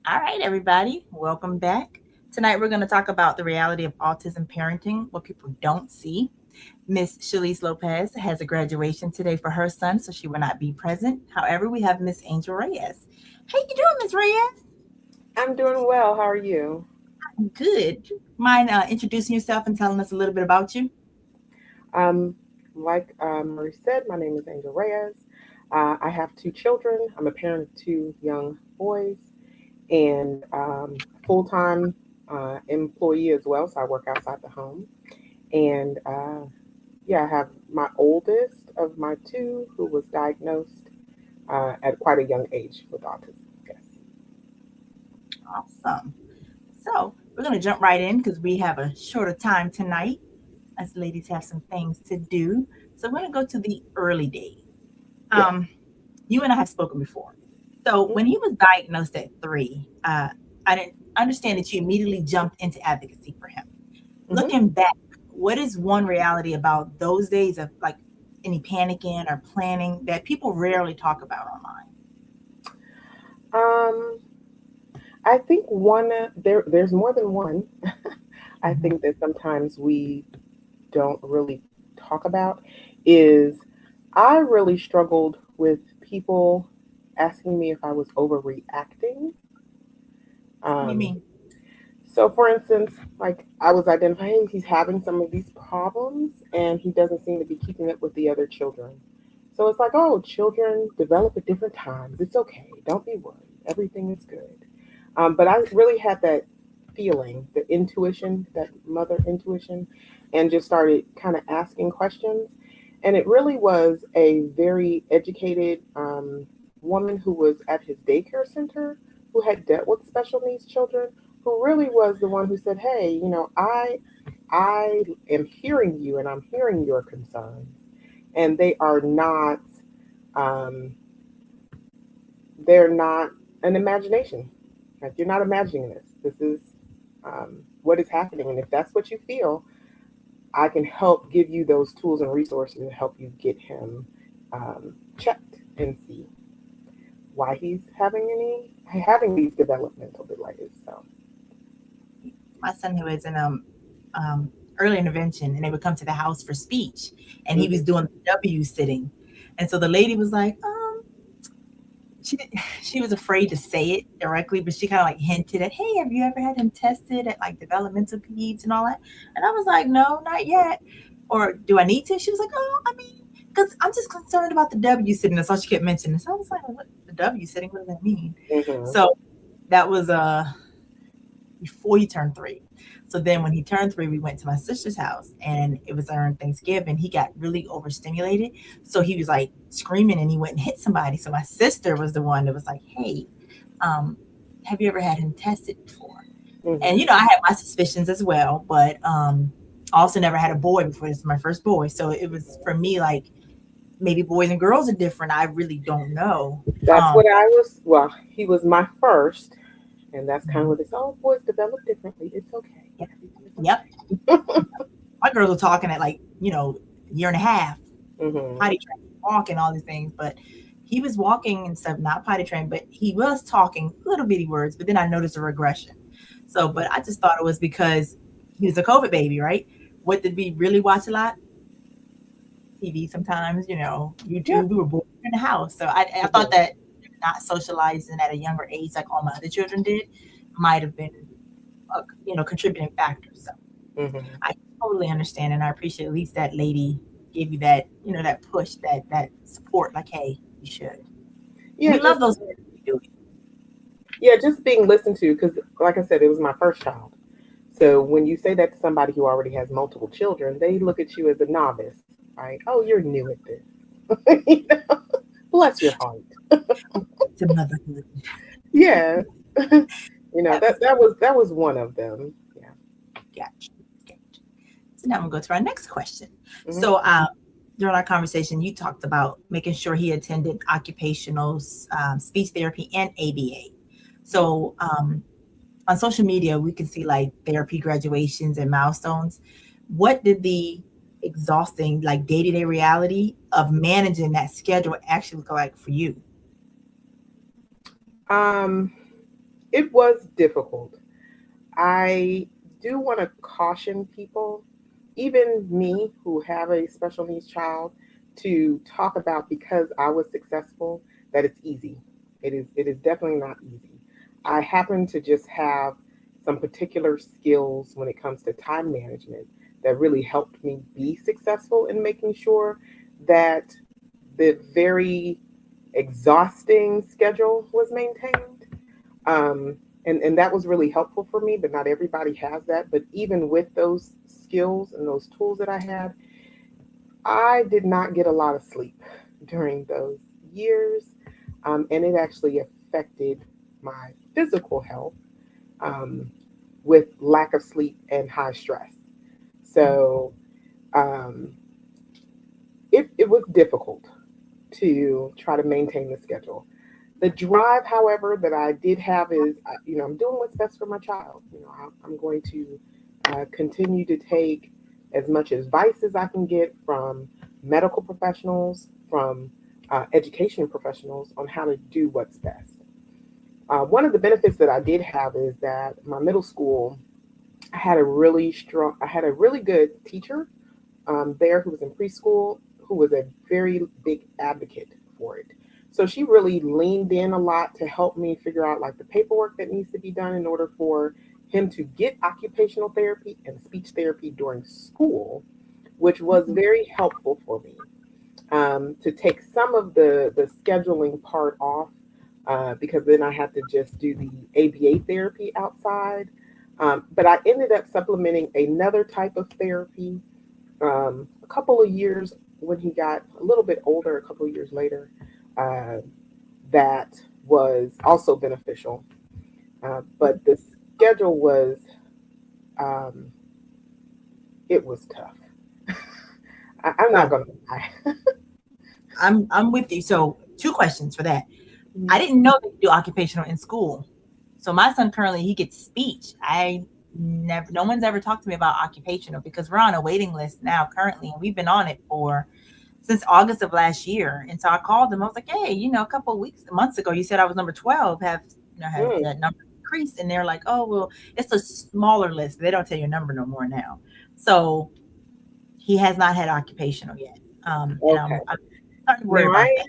All right, everybody, welcome back. Tonight we're going to talk about the reality of autism parenting, what people don't see. Miss Shalise Lopez has a graduation today for her son, so she will not be present. However, we have Miss Angel Reyes. How you doing, Miss Reyes? I'm doing well. How are you? I'm good. Mind introducing yourself and telling us a little bit about you? Um, like Marie said, my name is Angel Reyes. I have two children. I'm a parent of two young boys and full time employee as well. So I work outside the home. And yeah, I have my oldest of my two who was diagnosed at quite a young age with autism. Yes. Awesome. So we're going to jump right in because we have a shorter time tonight. Us ladies have some things to do. So we're going to go to the early days. Yes. Um, you and I have spoken before. So Mhm. when he was diagnosed at 3, I didn't understand that you immediately jumped into advocacy for him. Mhm. Looking back, what is one reality about those days of like any panicking or planning that people rarely talk about online? Um, I think there's more than one. I Mhm. think that sometimes we don't really talk about is I really struggled with people asking me if I was overreacting. What do you Um, mean? so, for instance, like I was identifying he's having some of these problems and he doesn't seem to be keeping up with the other children. So it's like, oh, children develop at different times. It's okay. Don't be worried. Everything is good. But I really had that feeling, the intuition, that mother intuition, and just started kind of asking questions. And it really was a very educated woman who was at his daycare center who had dealt with special needs children, who really was the one who said, "Hey, I am hearing you, and I'm hearing your concerns, and um, they're not an imagination. Like you're not imagining this. This is what is happening. And if that's what you feel, I can help give you those tools and resources to help you get him checked and see why he's having these developmental delays." So. My son who is in early intervention, and they would come to the house for speech, and he was Hmm. doing the W sitting, and so the lady was like, she she was afraid to say it directly, but she kind of like hinted at, "Hey, have you ever had him tested at like developmental peds and all that?" And I was like, "No, not yet." Or do I need to? She was like, "Oh, I mean, because I'm just concerned about the W sitting." That's all she kept mentioning. So I was like, "What the W sitting? What does that mean?" Hmm. So that was before he turned 3. So then when he turned 3, we went to my sister's house and it was around Thanksgiving. He got really overstimulated. So he was like screaming and he went and hit somebody. So my sister was the one that was like, "Hey, um, have you ever had him tested before?" And, Hmm. I had my suspicions as well, but I also never had a boy before. This is my first boy. So it was for me like maybe boys and girls are different. I really don't know. That's Um, what I was. Well, he was my first, and that's kind of what it's. Oh, boys develop differently. It's okay. yep. Everything is Yep. okay. My girls were talking at like, year and a half, Hmm. potty trained, walking, all these things. But he was walking and stuff, not potty trained, but he was talking little bitty words. But then I noticed a regression. So, but I just thought it was because he was a COVID baby, right? What did we really watch a lot? TV sometimes, Yep. YouTube. We were bored in the house. So I thought Hmm. that not socializing at a younger age like all my other children did might have been a contributing factor. So Hmm. I totally understand, and I appreciate at least that lady gave you that, that push, that support. Like, hey, you should. Yeah, We love just those parents who do it. yeah, just being listened to because, like I said, it was my first child. So when you say that to somebody who already has multiple children, they look at you as a novice, right? Oh, you're new at this. You know? Bless your heart. To motherhood. Yeah. Absolutely. That was one of them. Yeah. Gotcha. Gotcha. So now I'm gonna go to our next question. Hmm. So during our conversation, you talked about making sure he attended occupational speech therapy and ABA. So on social media, we can see like therapy graduations and milestones. What did the exhausting, like day to day reality of managing that schedule actually look like for you? Um, It was difficult. I do want to caution people, even me who have a special needs child, to talk about because I was successful that it's easy. It is definitely not easy. I happen to just have some particular skills when it comes to time management that really helped me be successful in making sure that the very exhausting schedule was maintained. And that was really helpful for me, but not everybody has that. But even with those skills and those tools that I had, I did not get a lot of sleep during those years. And it actually affected my physical health, um, with lack of sleep and high stress. So um, it was difficult to try to maintain the schedule. The drive, however, that I did have is, I'm doing what's best for my child. I'm going to continue to take as much advice as I can get from medical professionals, from education professionals on how to do what's best. One of the benefits that I did have is that my middle school, I had a really good teacher there who was in preschool, who was a very big advocate for it. So she really leaned in a lot to help me figure out like the paperwork that needs to be done in order for him to get occupational therapy and speech therapy during school, which was Mhm. very helpful for me, to take some of the scheduling part off, because then I had to just do the ABA therapy outside. But I ended up supplementing another type of therapy a couple of years when he got a little bit older, a couple of years later, uh, that was also beneficial. But the schedule um, it was tough. I'm not So going to lie. I'm with you. So two questions for that. I Mhm. didn't know they do occupational in school. So my son currently he gets speech. I never no one's ever talked to me about occupational because we're on a waiting list now currently and we've been on it for since August of last year. And so I called them. I was like, hey, a couple of months ago, you said I was number 12. Have Mm, that number increased? And they're like, oh, well, it's a smaller list. They don't tell your number no more now. So he has not had occupational yet. And okay. I'm starting to worry Now about that.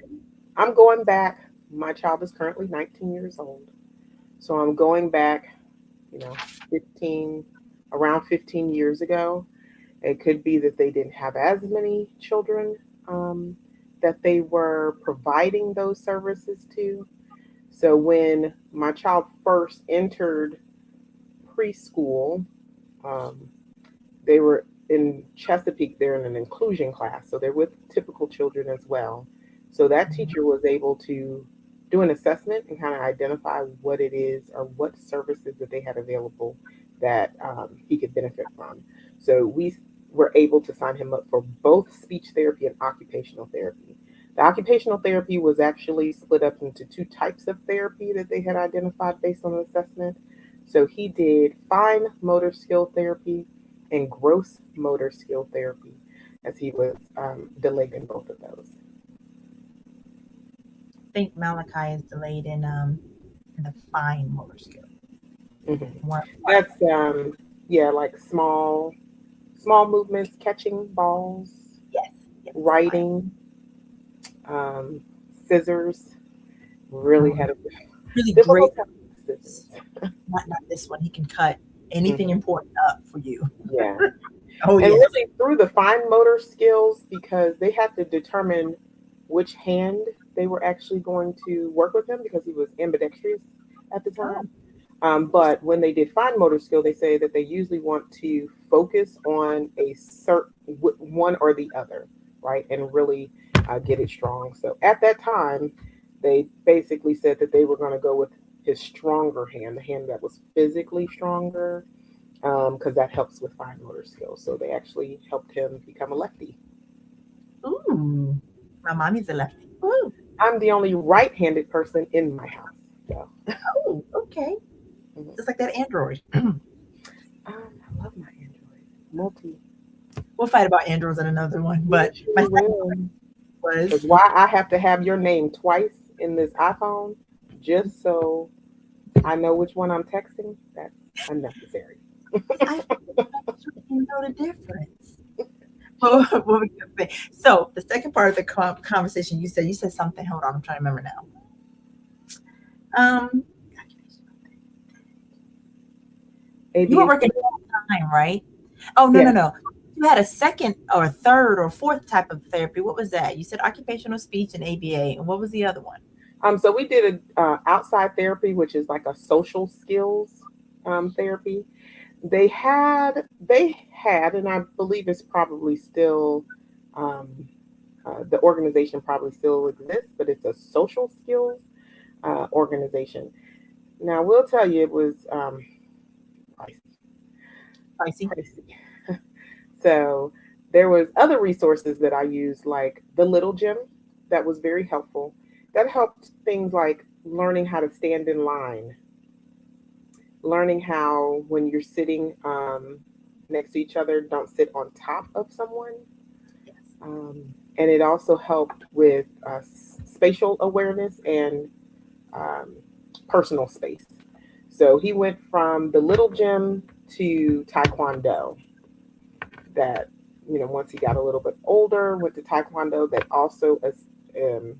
I'm going back. My child is currently 19 years old. So I'm going back, you know, 15, around 15 years ago. It could be that they didn't have as many children, that they were providing those services to. So when my child first entered preschool, um, they were in Chesapeake, they're in an inclusion class. So they're with typical children as well. So that teacher was able to do an assessment and kind of identify what it is or what services that they had available that he could benefit from. So we were able to sign him up for both speech therapy and occupational therapy. The occupational therapy was actually split up into two types of therapy that they had identified based on the assessment. So he did fine motor skill therapy and gross motor skill therapy, as he was delayed in both of those. I think Malachi is delayed in the fine motor skill. Hmm. More fine. That's yeah, like small movements, catching balls, Yes, yes, fine. writing, um, scissors. Really Oh, had a really great. difficult time with scissors. Not this one. He can cut anything Hmm. important up for you. Yeah. Oh And yes. really through the fine motor skills, because they had to determine which hand they were actually going to work with him because he was ambidextrous at the Oh, time. interesting. But when they did fine motor skill, they say that they usually want to focus on a certain one or the other, right, and really get it strong. So at that time, they basically said that they were going to go with his stronger hand, the hand that was physically stronger, because that helps with fine motor skills. So they actually helped him become a lefty. Ooh, my mommy's a lefty. Ooh, I'm the only right-handed person in my house. So oh, okay. mhm. Just like that Android. I love my Android. Multi. We'll fight about Androids in another one. We But my sure second will. was Because why I have to have your name twice in this iPhone just so I know which one I'm texting. That's unnecessary. I didn't know the difference. What were we gonna say? So the second part of the conversation, you said something. Hold on, I'm trying to remember now. Um, you were ABA working therapy. full time, right? Oh no, no, Yes. no. You had a second or a third or fourth type of therapy. What was that? You said occupational speech and ABA, and what was the other one? So we did a outside therapy, which is like a social skills therapy. They had, and I believe it's probably still, um, the organization probably still exists, but it's a social skills organization. Now, we'll tell you, it was pricey. Pricey. Pricey. So there was other resources that I used, like the Little Gym, that was very helpful. That helped things like learning how to stand in line, learning how when you're sitting next to each other, don't sit on top of someone. Yes. And it also helped with spatial awareness and um, personal space. So he went from the little gym to Taekwondo. That, once he got a little bit older, went to Taekwondo. That also um,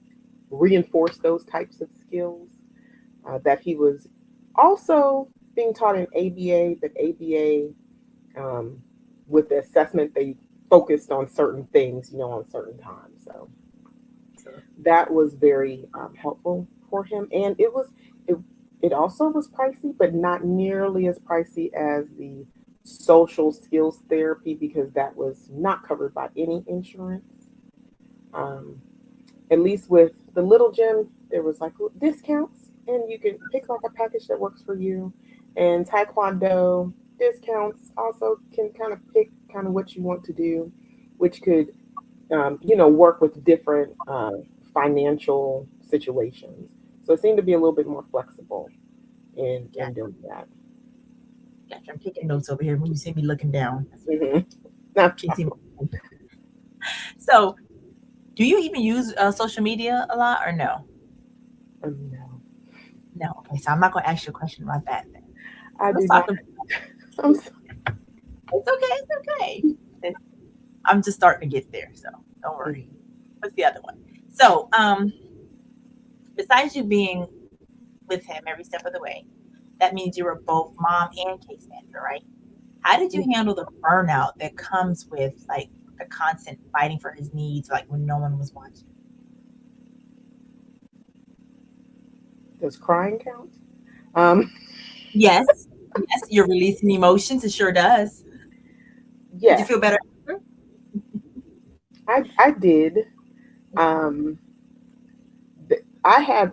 reinforced those types of skills that he was also being taught in ABA. But ABA, with the assessment, they focused on certain things, on certain times. So So that was very helpful for him, and it it also was pricey, but not nearly as pricey as the social skills therapy because that was not covered by any insurance. Um, at least with the little gym, there was like discounts, and you can pick like a package that works for you. And Taekwondo discounts also can kind of pick kind of what you want to do, which could work with different financial situations. So it seemed to be a little bit more flexible yeah, in doing that. gotcha. I'm taking notes over here. When you see me looking down, that's what Mm-hmm. Not you see me. So, do you even use social media a lot or no? no, No. Okay, so I'm not going to ask you a question about that then. I So let's do talk not. about. I'm so, It's okay. It's okay. I'm just starting to get there, so don't worry. What's the other one? So, besides you being with him every step of the way, that means you were both mom and case manager, right? How did you handle the burnout that comes with like the constant fighting for his needs, like when no one was watching? does crying count? Um, Yes, yes, you're releasing emotions. It sure does. Did you yes, feel better? I did. Um, I had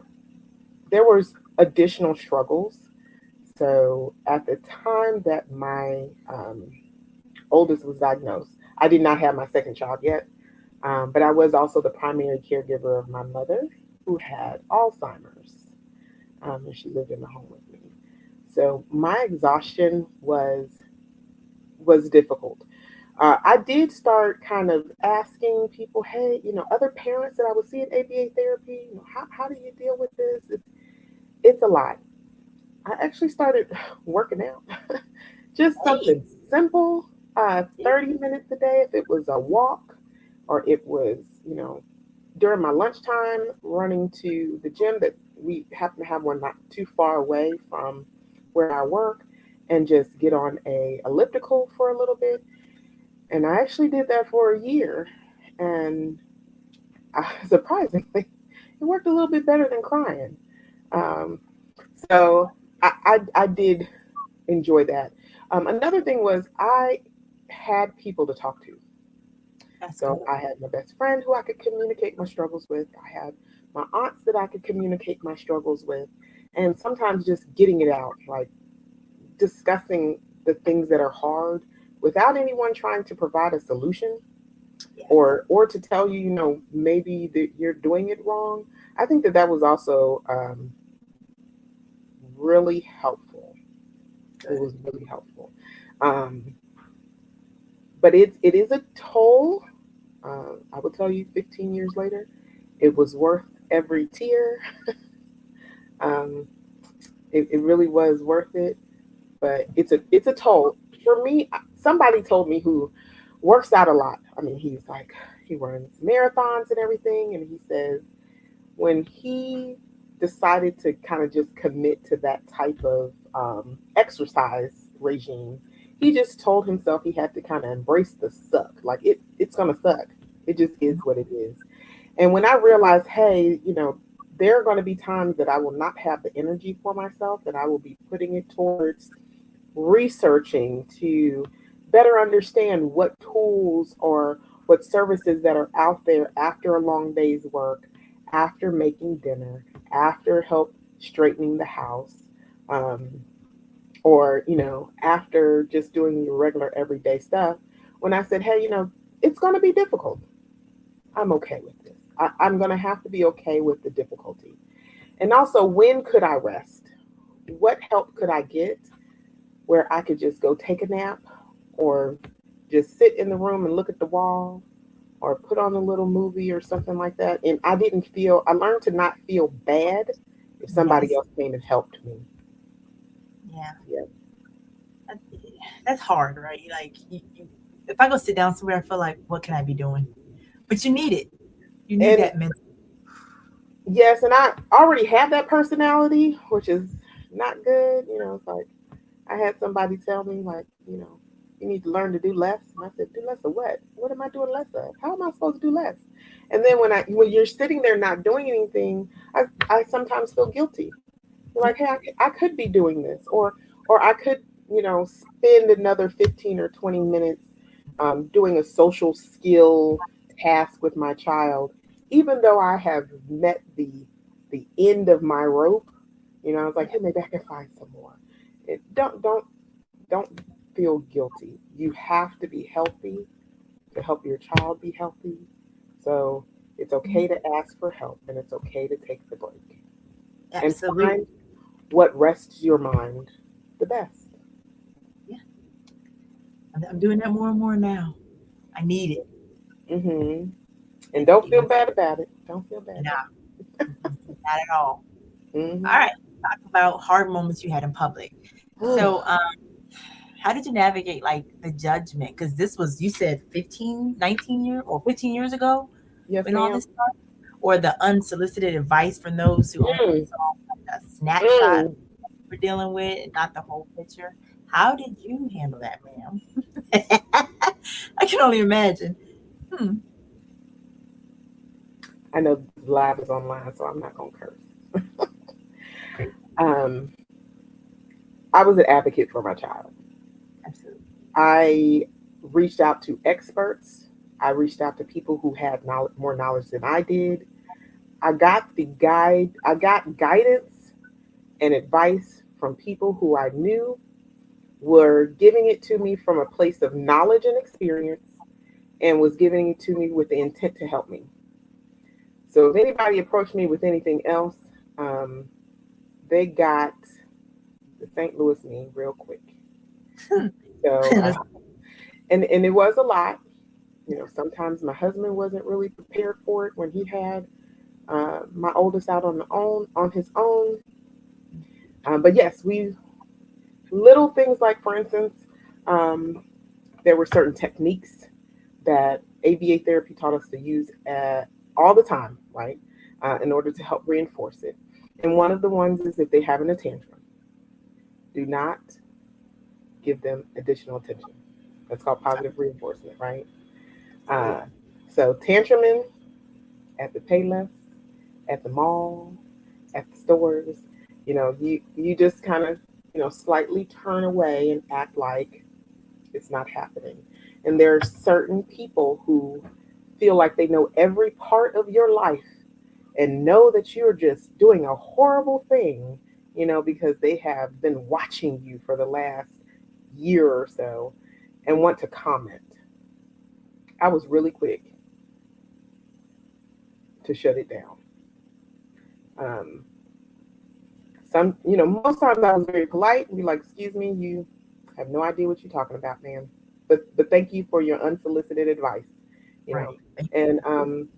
there was additional struggles. So at the time that my oldest was diagnosed, I did not have my second child yet, but I was also the primary caregiver of my mother who had Alzheimer's, and she lived in the home with me. So my exhaustion was difficult. I did start kind of asking people, hey, other parents that I would see at ABA therapy, how do you deal with this? It's a lot. I actually started working out. Just Hey, something simple, 30 minutes a day, if it was a walk or it was, during my lunchtime, running to the gym that we happen to have one not too far away from where I work, and just get on a elliptical for a little bit. And I actually did that for a year, and surprisingly, it worked a little bit better than crying. Um, so I did enjoy that. Another thing was I had people to talk to. that's So good. I had my best friend who I could communicate my struggles with. I had my aunts that I could communicate my struggles with. And sometimes just getting it out, like discussing the things that are hard without anyone trying to provide a solution Yes, or to tell you, maybe that you're doing it wrong. I think that that was also really helpful. It good. was really helpful. Um, but it is a toll. I will tell you, 15 years later, it was worth every tear. Um, It really was worth it, but it's a toll for me. Somebody told me who works out a lot. I mean, he's like he runs marathons and everything, and he says when he decided to kind of just commit to that type of exercise regime, he just told himself he had to kind of embrace the suck. Like it's gonna suck. It just is what it is. And when I realized, hey, there are going to be times that I will not have the energy for myself, that I will be putting it towards researching to better understand what tools or what services that are out there after a long day's work, after making dinner, after help straightening the house, um, or after just doing your regular everyday stuff. When I said, hey, it's going to be difficult, I'm okay with this. I'm going to have to be okay with the difficulty. And also, when could I rest? What help could I get where I could just go take a nap or just sit in the room and look at the wall or put on a little movie or something like that? And I learned to not feel bad if somebody Yes. else came and helped me. Yeah. Yeah. That- That's hard, right? Like, if I go sit down somewhere, I feel like, what can I be doing? But you need it. You need And that mental. yes, and I already have that personality, which is not good. It's like I had somebody tell me, like, you need to learn to do less. And I said, do less of what? What am I doing less of? How am I supposed to do less? And then when you're sitting there not doing anything, I sometimes feel guilty. You're like, hey, I could be doing this, or I could, spend another 15 or 20 minutes doing a social skill task with my child, even though I have met the end of my rope. I was like, Yeah. hey, maybe I can find some more. Don't feel guilty. You have to be healthy to help your child be healthy. So it's Mhm. okay to ask for help and it's okay to take the break and Absolutely. find what rests your mind the best. Yeah. I'm doing that more and more now. I need it. Hmm. And It, don't it feel was bad about it. Don't feel bad nah, about not at all. All it. right. Talk about hard moments you had in public. Hmm. So, how did you navigate like the judgment? Because this was, you said 15, 19 years or 15 years ago Yes, when all ma'am. this started, or the unsolicited advice from those who only Mm, saw like a snapshot mm. we're dealing with and not the whole picture. How did you handle that, ma'am? I can only imagine. Hmm. I know this live is online, so I'm not gonna curse. Great. Um, I was an advocate for my child. Absolutely. I reached out to experts. I reached out to people who had more knowledge than I did. I got guidance and advice from people who I knew were giving it to me from a place of knowledge and experience and was giving it to me with the intent to help me. So if anybody approached me with anything else, um, they got the St. Louis me real quick. So, Let's- and it was a lot. Sometimes my husband wasn't really prepared for it when he had my oldest out on his own. But yes, we little things like, for instance, um, there were certain techniques that ABA therapy taught us to use all the time, right, in order to help reinforce it. And one of the ones is if they have an tantrum, do not give them additional attention. That's called positive reinforcement, right? Uh, so tantruming at the Payless, at the mall, at the stores, you just kind of slightly turn away and act like it's not happening. And there are certain people who feel like they know every part of your life and know that you're just doing a horrible thing, because they have been watching you for the last year or so and want to comment. I was really quick to shut it down. Um, most times I was very polite and be like, "Excuse me, you have no idea what you're talking about, ma'am. But thank you for your unsolicited advice." You know, right. Thank and you.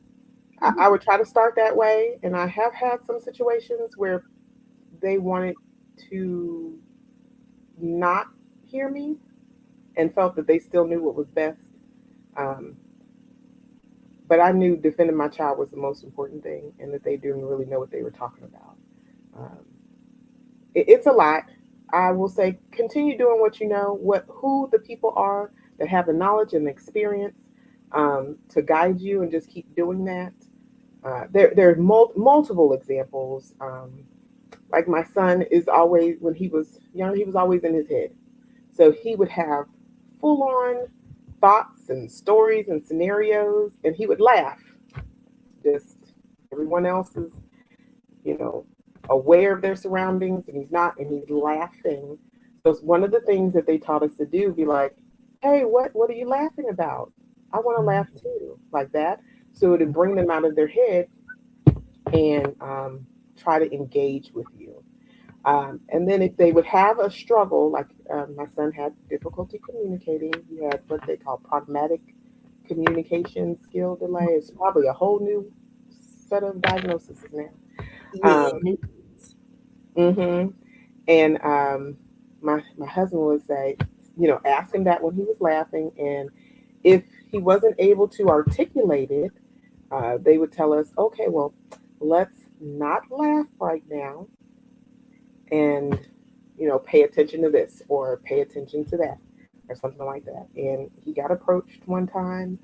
I would try to start that way. And I have had some situations where they wanted to not hear me and felt that they still knew what was best. Um, but I knew defending my child was the most important thing, and that they didn't really know what they were talking about. Um, it's a lot. I will say, continue doing what you know, what who the people are that have the knowledge and the experience to guide you, and just keep doing that. There are multiple examples. Like my son is always, when he was young, he was always in his head. So he would have full on thoughts and stories and scenarios, and he would laugh. Just everyone else is, you know, aware of their surroundings, and he's not, and he's laughing. So it's one of the things that they taught us to do, be like, hey, what are you laughing about? I want to laugh too, like that. So to bring them out of their head and try to engage with you. And then if they would have a struggle, like my son had difficulty communicating, he had what they call pragmatic communication skill delay. It's probably a whole new set of diagnoses now. Yeah. Um, hmm And my husband would say, ask him that when he was laughing, and if he wasn't able to articulate it, they would tell us, okay, well, let's not laugh right now, and pay attention to this or pay attention to that or something like that. And he got approached one time,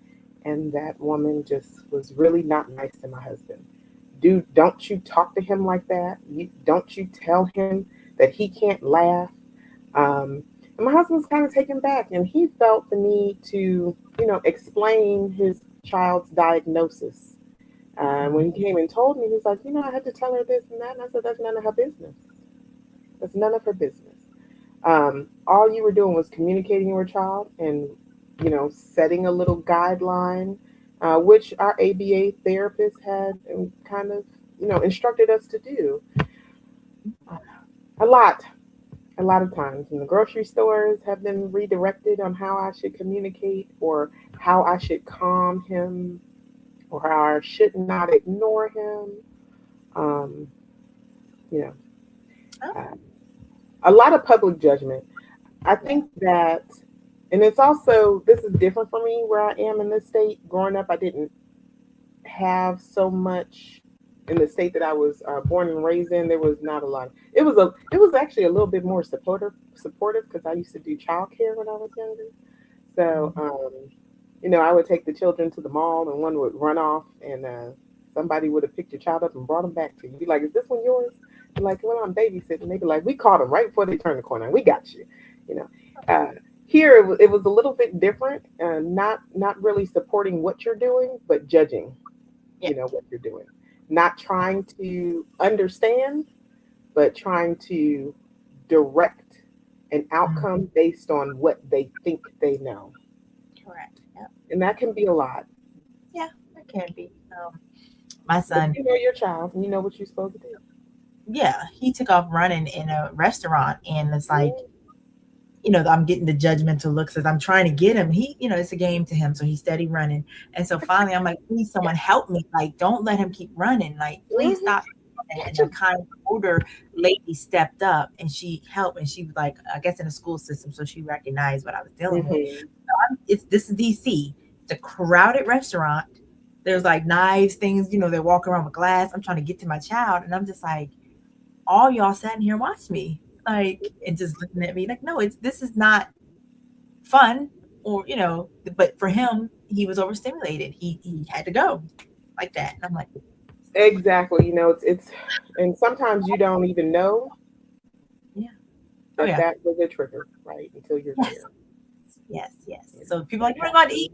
and that woman just was really not nice to my husband. Dude, don't you talk to him like that. Don't you tell him that he can't laugh. And my husband was kind of taken back, and he felt the need to explain his child's diagnosis. When he came and told me, he was like, I had to tell her this and that. And I said, that's none of her business. That's none of her business. All you were doing was communicating with your child, and setting a little guideline, which our ABA therapist had kind of instructed us to do a lot. A lot of times, and the grocery stores have been redirected on how I should communicate, or how I should calm him, or how I should not ignore him. Um, you know, Oh, uh, a lot of public judgment. I yeah. think that, and it's also, this is different for me where I am in this state. Growing up, I didn't have so much in the state that I was born and raised in. There was not a lot. It was actually a little bit more supportive because I used to do childcare when I was younger. So Mhm. I would take the children to the mall, and one would run off, and somebody would have picked your child up and brought them back to you. Be like, "Is this one yours?" Be like, "Well, I'm babysitting." They'd be like, "We caught them right before they turned the corner. We got you." You know. Uh, Here it was a little bit different. Not really supporting what you're doing, but judging. Yeah. What you're doing. Not trying to understand, but trying to direct an Mm. outcome based on what they think they know, Correct. Yep. and that can be a lot. Yeah, that can be. My But son, you know your child, and you know what you're supposed to do. yeah, he took off running in a restaurant, and it's like, Mm, I'm getting the judgmental looks as I'm trying to get him. It's a game to him, so he's steady running. And so finally, I'm like, please, someone help me. Like, don't let him keep running. Like, please mhm. stop. And a kind older lady stepped up and she helped. And she was like, I guess in the school system, so she recognized what I was dealing with. Mhm. It's This is DC. It's a crowded restaurant. There's like knives, things. They're walking around with glass. I'm trying to get to my child, and I'm just like, all y'all sat in here and watched me, like, and just looking at me like, no, this is not fun, or but for him, he was overstimulated. He had to go like that, and I'm like, Exactly. It's, and sometimes you don't even know yeah, oh that yeah, that was a trigger, right? Until you're yes, there. yes, yes. Yeah, So people are that like, we're going to happens. eat.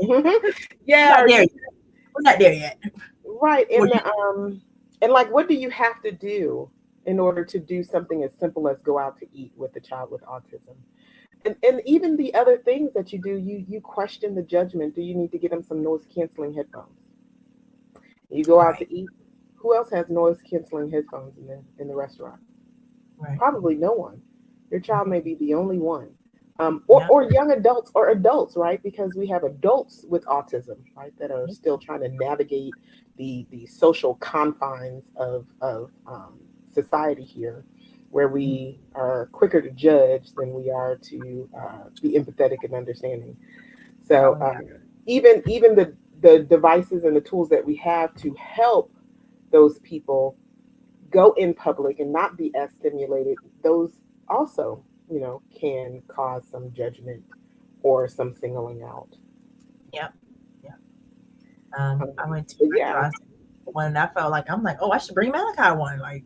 Mhm. We're Yeah, not there yet. We're not there yet. right. Well, And like, what do you have to do in order to do something as simple as go out to eat with a child with autism? And even the other things that you do, you question the judgment. Do you need to get them some noise canceling headphones? You go out right, to eat. Who else has noise canceling headphones in the restaurant? right, Probably no one. Your child may be the only one. Or, yeah, or young adults, or adults, right? Because we have adults with autism, right, that are still trying to navigate the social confines of society here, where we are quicker to judge than we are to be empathetic and understanding. So Oh yeah. even the devices and the tools that we have to help those people go in public and not be as stimulated, those also, can cause some judgment or some singling out. Yep. Yeah. I Um, went to but a yeah, restaurant one and I felt like I'm like, oh, I should bring Malachi one. Like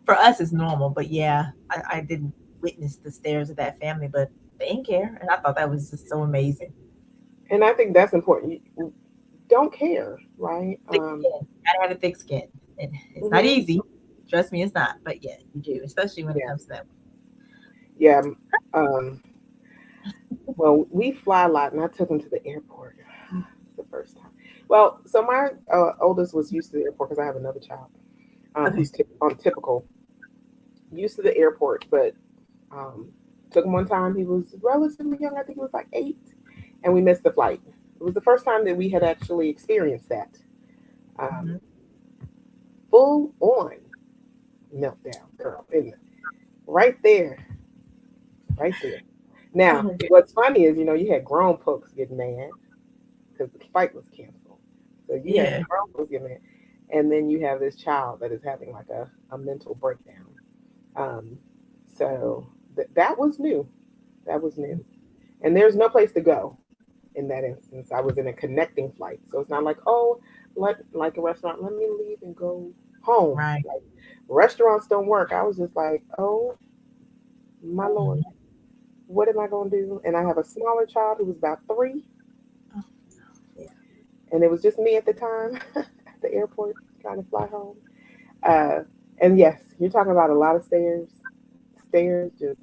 for us it's normal, but yeah, I didn't witness the stares of that family, but they didn't care. And I thought that was just so amazing. and I think that's important. You don't care, right? Thick skin. Gotta have a thick skin. It's not Mhm. easy. Trust me, it's not. But yeah, you do, especially when it Yeah, comes to that. yeah. Um, well, we fly a lot, and I took him to the airport the first time. Well, so my oldest was used to the airport because I have another child Okay. who's on typical, used to the airport, but um, took him one time. He was relatively young. I think he was like 8, and we missed the flight. It was the first time that we had actually experienced that Hmm. um, full on meltdown, girl. And right there, right there. Oh Now, my god. what's funny is, you had grown folks getting mad because the flight was canceled. So you had Yeah. grown folks getting mad. And then you have this child that is having like a mental breakdown. Um, so that was new. That was new. And there's no place to go in that instance. I was in a connecting flight. So it's not like, oh, like a restaurant, let me leave and go home. Right. Like restaurants don't work. I was just like, oh my Lord, Mhm. what am I going to do? And I have a smaller child who was about 3, Oh, yeah. and it was just me at the time at the airport trying to fly home. Uh, and yes, you're talking about a lot of stairs just,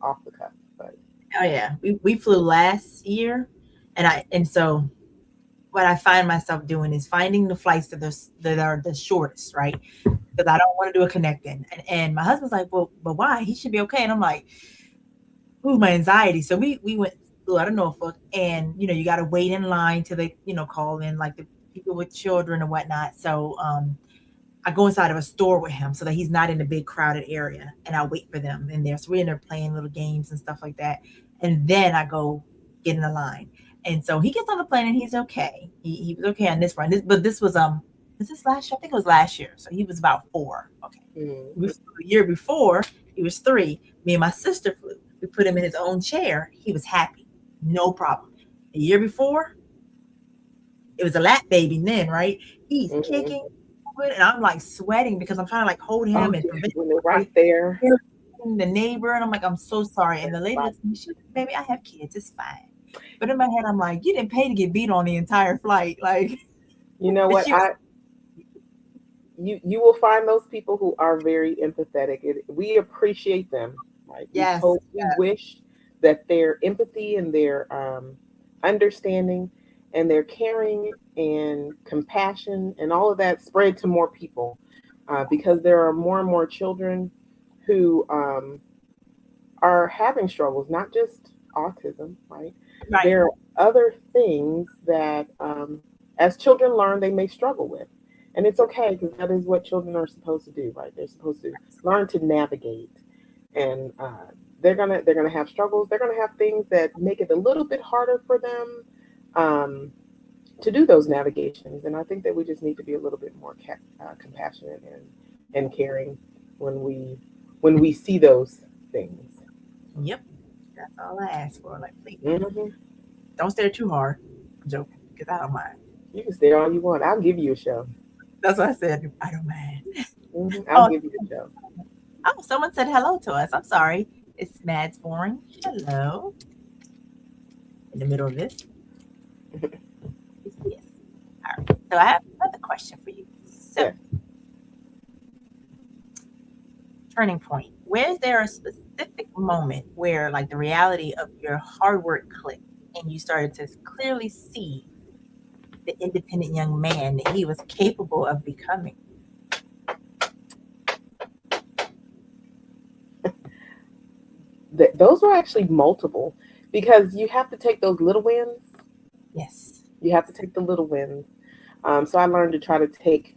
off the cuff. But Oh yeah. We flew last year, and so what I find myself doing is finding the flights that are the shortest, right? Because I don't want to do a connecting. And my husband's like, well, but why? He should be okay. And I'm like, ooh, my anxiety. So we went flew out of Norfolk, and you got to wait in line till they call in like the people with children and whatnot. So I go inside of a store with him so that he's not in a big crowded area, and I wait for them in there. So we're in there playing little games and stuff like that, and then I go get in the line. And so he gets on the plane and he's okay. He was okay on this run. But this was this last year? I think it was last year. So he was about 4. Okay. We mm, flew the year before, he was 3. Me and my sister flew. We put him in his own chair. He was happy. No problem. The year before, it was a lap baby then, right? He's mm-hmm. kicking, and I'm like sweating because I'm trying to like hold Oh him and yeah, prevent when they're like right there. the neighbor. And I'm like, I'm so sorry. And the lady looks at me, she, baby, I have kids. It's fine. But in my head, I'm like, you didn't pay to get beat on the entire flight. Like, You know and what? she was, You will find those people who are very empathetic. We appreciate them. Right? yes, We wish that their empathy and their understanding and their caring and compassion and all of that spread to more people, because there are more and more children who are having struggles, not just autism, right? right, There are other things that, as children learn, they may struggle with. And it's okay because that is what children are supposed to do, right? They're supposed to learn to navigate, and they're gonna have struggles. They're gonna have things that make it a little bit harder for them um, to do those navigations. And I think that we just need to be a little bit more compassionate and caring when we see those things. yep. That's all I asked for. Like, please Hmm. don't stare too hard. I'm joking because I don't mind. You can stay all you want. I'll give you a show. That's what I said. I don't mind. I'll Oh, give you a show. oh, someone said hello to us. I'm sorry. It's Mads Boring. Hello. In the middle of this. Yes. All right. So I have another question for you. So, Yeah. turning point. Where's there a specific moment where, like, the reality of your hard work clicked and you started to clearly see the independent young man that he was capable of becoming? Those were actually multiple because you have to take those little wins. Yes. You have to take the little wins. So I learned to try to take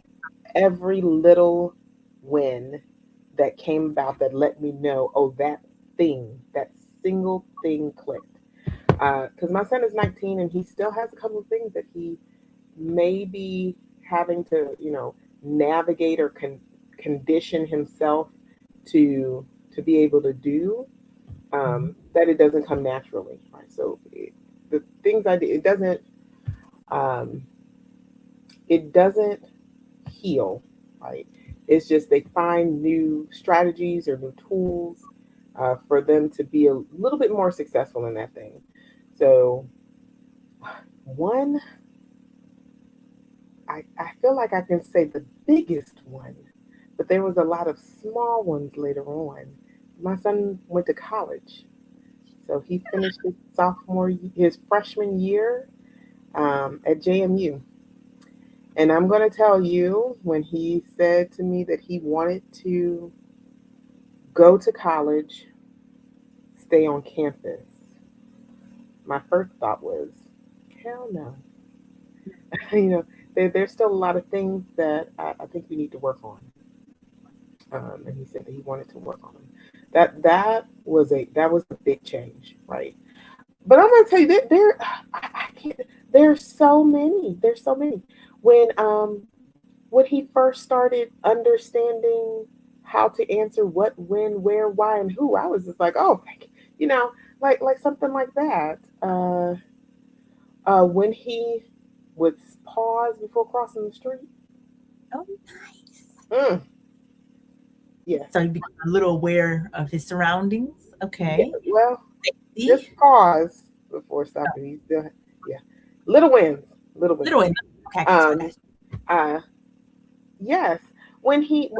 every little win that came about that let me know, oh, that single thing clicked. Because my son is 19 and he still has a couple of things that he may be having to, navigate or condition himself to be able to do, Mhm. that it doesn't come naturally. Right. So the things I do, um, it doesn't heal. Right. It's just they find new strategies or new tools for them to be a little bit more successful in that thing. So one, I feel like I can say the biggest one, but there was a lot of small ones later on. My son went to college, so he finished his freshman year at JMU. And I'm going to tell you, when he said to me that he wanted to go to college, stay on campus, my first thought was, hell no. you know, there's still a lot of things that I think we need to work on. And he said that he wanted to work on them. That was a big change, right? But I'm gonna tell you that I can't. There's so many. There's so many. When he first started understanding how to answer what, when, where, why, and who, I was just like, oh, you know, like something like that. When he would pause before crossing the street. Oh, nice. Mm, yes. So he became a little aware of his surroundings. Yeah. Okay. Well, just See? pause before stopping. He still, yeah. Little wins. Little wins. Little one. Okay, I got you. I got Um. Uh. Yes. When he.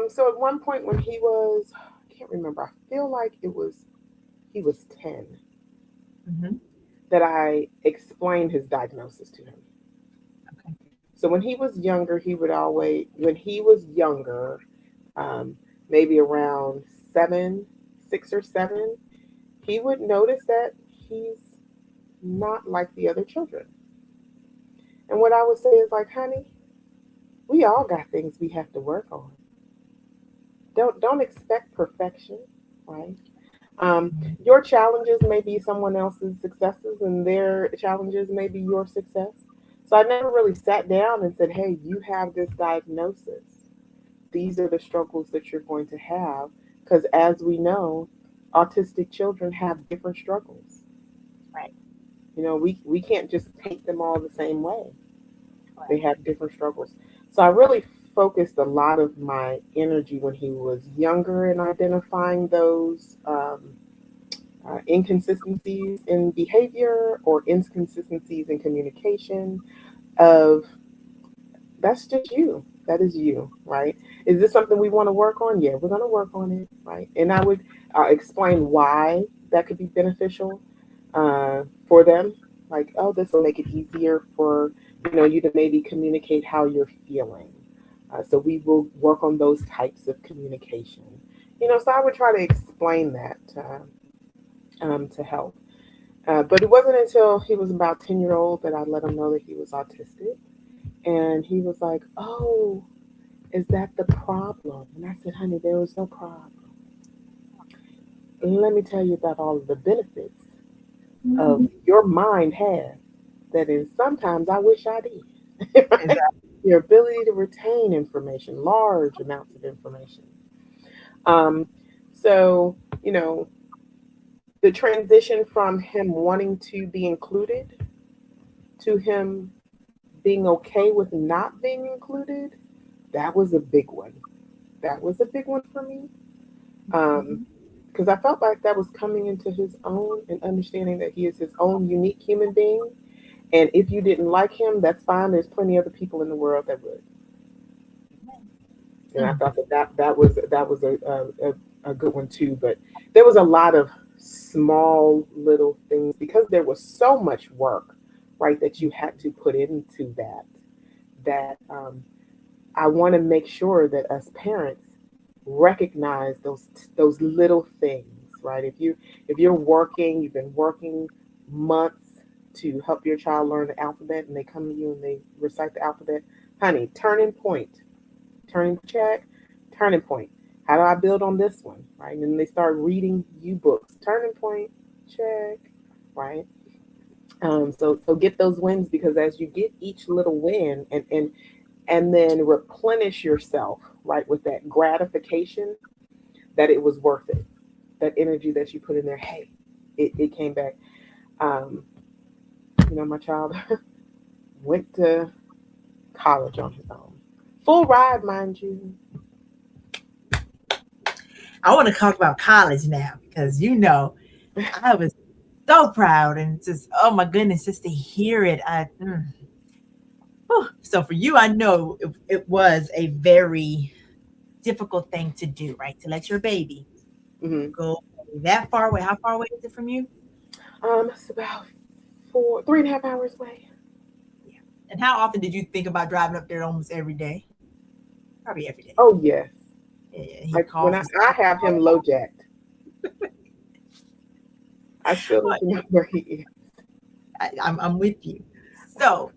So at one point when he was, I can't remember. I feel like he was 10 you. Hmm. that I explained his diagnosis to him. Okay. So when he was younger, when he was younger, um, maybe around 6 or 7, he would notice that he's not like the other children. And what I would say is like, honey, we all got things we have to work on. Don't expect perfection, right? Um, your challenges may be someone else's successes, and their challenges may be your success. So I never really sat down and said, hey, you have this diagnosis. These are the struggles that you're going to have. Because as we know, autistic children have different struggles. Right. We can't just paint them all the same way. They Right. have different struggles. So I really focused a lot of my energy when he was younger in identifying those inconsistencies in behavior or inconsistencies in communication of that's just you. That is you, right? Is this something we want to work on? Yeah, we're going to work on it, right? And I would explain why that could be beneficial for them. Like, oh, this will make it easier for you to maybe communicate how you're feeling. So we will work on those types of communication. So I would try to explain that to help. But it wasn't until he was about 10 year old that I let him know that he was autistic, and he was like, "Oh, is that the problem?" And I said, "Honey, there was no problem. And let me tell you about all of the benefits of Mhm. your mind has that is sometimes I wish I did. Right? Exactly. Your ability to retain information, large amounts of information. Um, so, you know, the transition from him wanting to be included to him being okay with not being included, that was a big one. That was a big one for me. Um, Mhm. because I felt like that was coming into his own and understanding that he is his own unique human being. And if you didn't like him, that's fine. There's plenty of other people in the world that would. And I Mm. thought that was a good one too. But there was a lot of small little things because there was so much work, right, that you had to put into that I want to make sure that us parents recognize those little things, right? If you're working, you've been working months to help your child learn the alphabet, and they come to you and they recite the alphabet, honey, turning point. check, turning point. How do I build on this one, right? And then they start reading you books. Turning point, check, right? So get those wins, because as you get each little win, and then replenish yourself, right, with that gratification that it was worth it. That energy that you put in there, hey, it came back. Um, my child went to college on his own. Full ride, mind you. I want to talk about college now because I was so proud and just oh my goodness, just to hear it. So for you, I know it was a very difficult thing to do, right? To let your baby Hmm. go that far away. How far away is it from you? It's about 3.5 hours away. Yeah. And how often did you think about driving up there almost every day? Probably every day. Oh yes. Yeah, he Like when called for I have him low jacked, I still support. need to know where he is. I'm with you. So,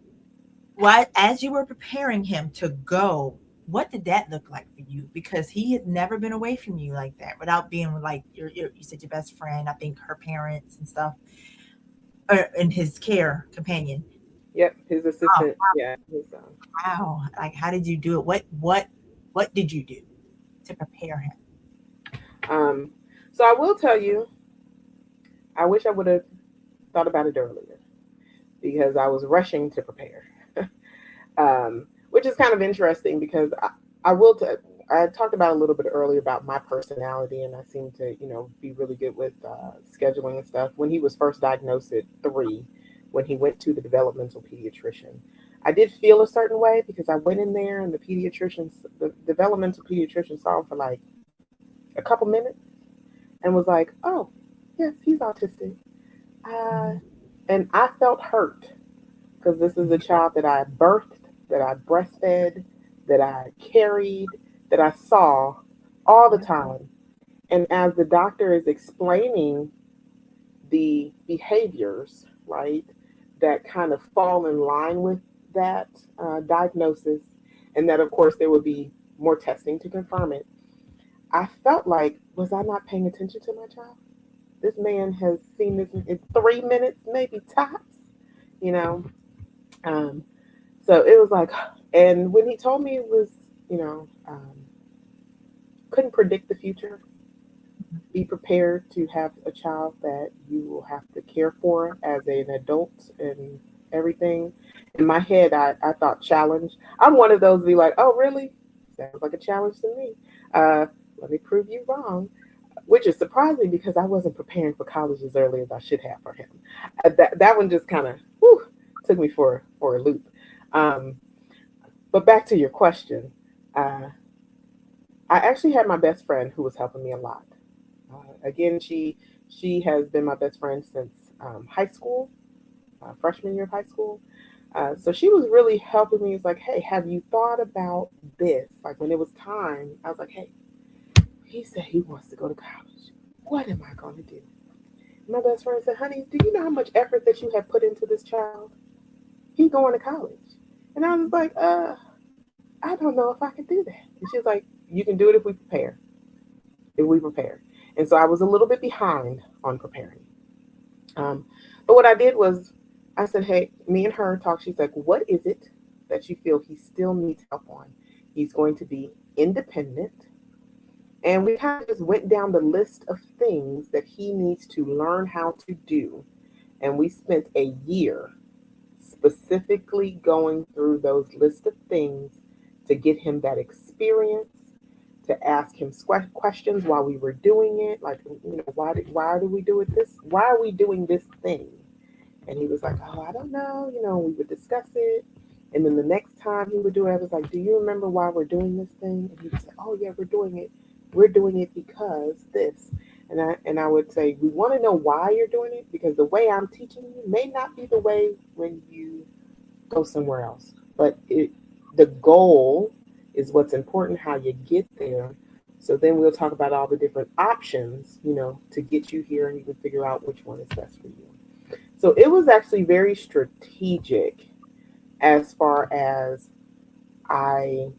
what as you were preparing him to go, what did that look like for you? Because he had never been away from you like that, without being with, like you said, your best friend. I think her parents and stuff, or and his care companion. Yep, his Oh, assistant. Yeah, wow! Like, how did you do it? What did you do to prepare him? um. So I will tell you, I wish I would have thought about it earlier because I was rushing to prepare. Which is kind of interesting because I will. I talked about a little bit earlier about my personality, and I seem to, be really good with scheduling and stuff. When he was first diagnosed at 3, when he went to the developmental pediatrician, I did feel a certain way because I went in there and the developmental pediatrician saw him for like a couple minutes and was like, "Oh, yes, he's autistic," uh, Mhm. and I felt hurt because this is a child that I birthed, that I breastfed, that I carried, that I saw all the Yeah. time. And as the doctor is explaining the behaviors, right, that kind of fall in line with that diagnosis, and that, of course, there would be more testing to confirm it, I felt like, was I not paying attention to my child? This man has seen this in 3 minutes, maybe tops, you know. Um, So it was like, and when he told me it was, couldn't predict the future, be prepared to have a child that you will have to care for as an adult and everything. In my head, I thought challenge. I'm one of those be like, oh, really? Sounds like a challenge to me. Uh, Let me prove you wrong, which is surprising because I wasn't preparing for college as early as I should have for him. That one just kind of took me for a loop. Um, but back to your question, uh, I actually had my best friend who was helping me a lot. Again, she has been my best friend since high school, freshman year of high school. So she was really helping me. It's like, hey, have you thought about this? Like when it was time, I was like, hey, he said he wants to go to college. What am I going to do? My best friend said, honey, do you know how much effort that you have put into this child? He's going to college. And I was like, I don't know if I can do that. And she's like, you can do it if we prepare. If we prepare. And so I was a little bit behind on preparing. Um, but what I did was I said, hey, me and her talked. She's like, what is it that you feel he still needs help on? He's going to be independent. And we kind of just went down the list of things that he needs to learn how to do. And we spent a year specifically going through those list of things to get him that experience, to ask him questions while we were doing it, like, why do we do it this? Why are we doing this thing? And he was like, oh, I don't know. We would discuss it. And then the next time he would do it, I was like, do you remember why we're doing this thing? And he would say, oh yeah, we're doing it. We're doing it because this. And I would say, we want to know why you're doing it because the way I'm teaching you may not be the way when you go somewhere else. But the goal is what's important, how you get there. So then we'll talk about all the different options, to get you here and you can figure out which one is best for you. So it was actually very strategic as far as I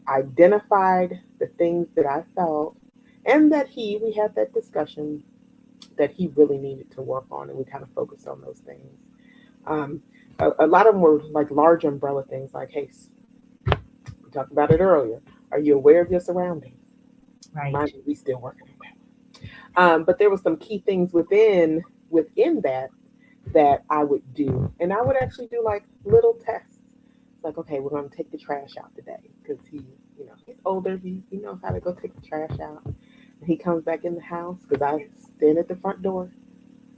identified the things that I felt, and that we had that discussion that he really needed to work on, and we kind of focused on those things. Um, a lot of them were like large umbrella things, like, hey, we talked about it earlier. Are you aware of your surroundings? Mind Right. you, we still working on that. But there were some key things within that I would do, and I would actually do like little tests. It's like, okay, we're going to take the trash out today because he's older. He knows how to go take the trash out. And he comes back in the house because I stand at the front door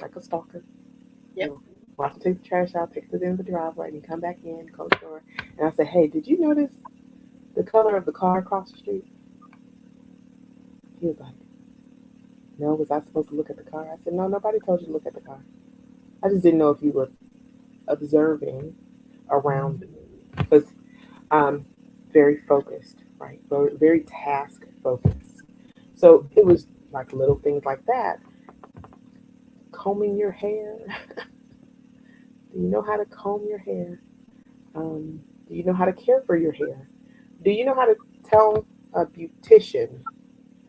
like a stalker. You Yep. know, watch him take the trash out, take it to the end of the driveway, and he come back in, close the door, and I say, hey, did you notice the color of the car across the street? He was like, no, was I supposed to look at the car? I said, no, nobody told you to look at the car. I just didn't know if you were observing around Mhm. me. Because um, very focused, right? Very, very task focused. So it was like little things like that. Combing your hair. Do you know how to comb your hair? Do you know how to care for your hair? Do you know how to tell a beautician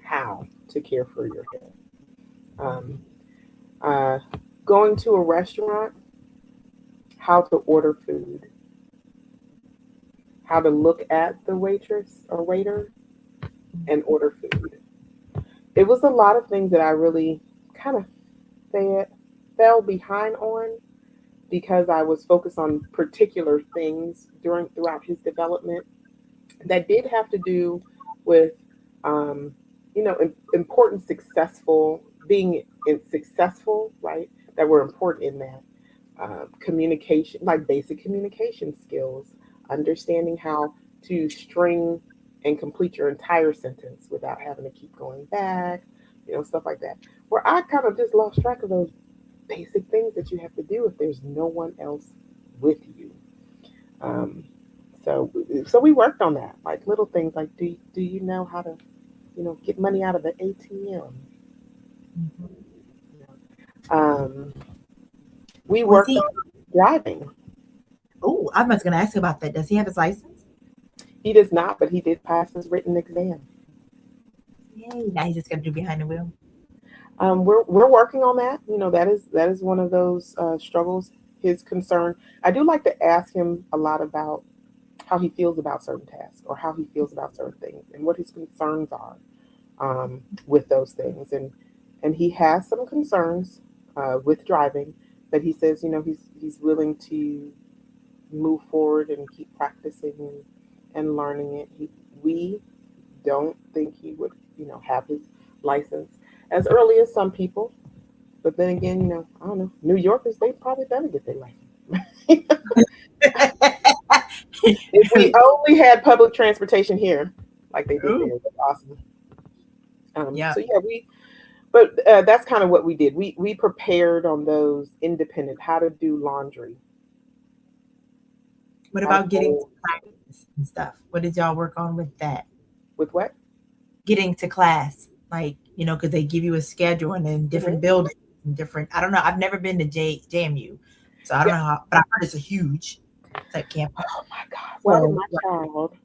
how to care for your hair? Um, uh, Going to a restaurant, how to order food, how to look at the waitress or waiter and order food. It was a lot of things that I really kind of fed, fell behind on because I was focused on particular things throughout his development that did have to do with, um, important successful being successful, right? That were important in that communication, like basic communication skills, understanding how to string and complete your entire sentence without having to keep going back, stuff like that. Where I kind of just lost track of those basic things that you have to do if there's no one else with you. Um, so we worked on that, like little things like do you know how to get money out of the ATM? Mhm. Um, we Was worked he? on driving. Oh, I was going to ask you about that. Does he have his license? He does not, but he did pass his written exam. Yay! Now he's just going to do behind the wheel. We're working on that. That is one of those struggles. His concern. I do like to ask him a lot about how he feels about certain tasks or how he feels about certain things and what his concerns are with those things. And he has some concerns with driving, but he says he's willing to move forward and keep practicing and learning it. We don't think he would have his license as early as some people. But then again, I don't know. New Yorkers, they probably better get their license. If we only had public transportation here, like they did Oh, there, that's awesome. yeah. So yeah, but that's kind of what we did. We prepared on those independent, how to do laundry, What how to about getting to fold, class and stuff? What did y'all work on with that? with what? Getting to class, like, because they give you a schedule and then Hmm. different buildings and different. I don't know. I've never been to JMU, so I don't Yeah. know how. But I heard it's a huge type campus. Oh my God. Why did So, my child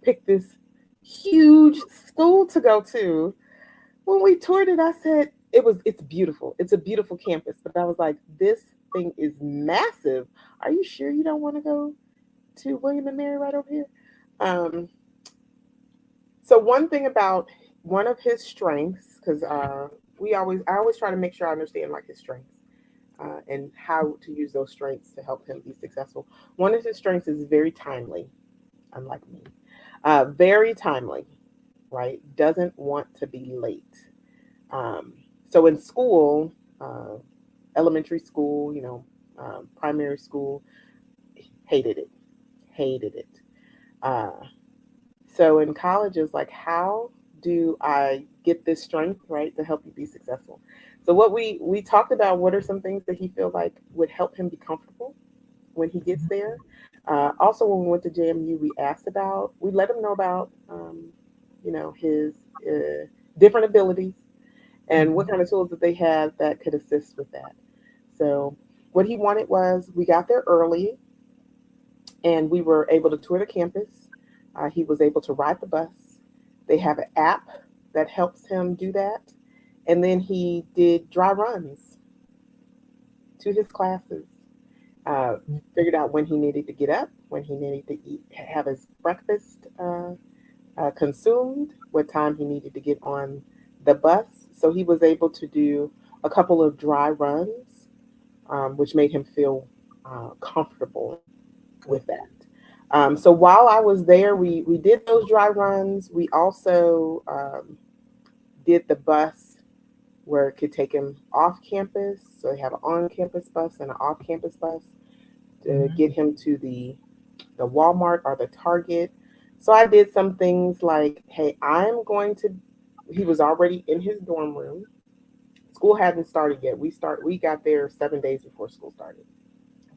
pick this huge school to go to? When we toured it, I said it's beautiful. It's a beautiful campus. But I was like, this thing is massive. Are you sure you don't want to go to William and Mary right over here? Um, so one thing about one of his strengths, because I always try to make sure I understand like his strengths and how to use those strengths to help him be successful. One of his strengths is very timely, unlike me. Very timely, right? Doesn't want to be late. Um, so in school, uh, elementary school, primary school, hated it, hated it. Uh, so in college, it's like, how do I get this strength right to help you be successful? So what we talked about, what are some things that he feel like would help him be comfortable when he gets there. Also, when we went to JMU, we let him know about, his different abilities and what mhm, kind of tools that they had that could assist with that. So what he wanted was we got there early and we were able to tour the campus. He was able to ride the bus. They have an app that helps him do that. And then he did dry runs to his classes. Uh, Figured out when he needed to get up, when he needed to eat, have his breakfast consumed, what time he needed to get on the bus. So he was able to do a couple of dry runs, which made him feel comfortable Good. with that. So while I was there, we did those dry runs. We also did the bus where it could take him off campus. So they have an on campus bus and an off campus bus to Mhm. get him to the Walmart or the Target. So I did some things like, hey, I'm going to. He was already in his dorm room. School hadn't started yet. We got there 7 days before school started.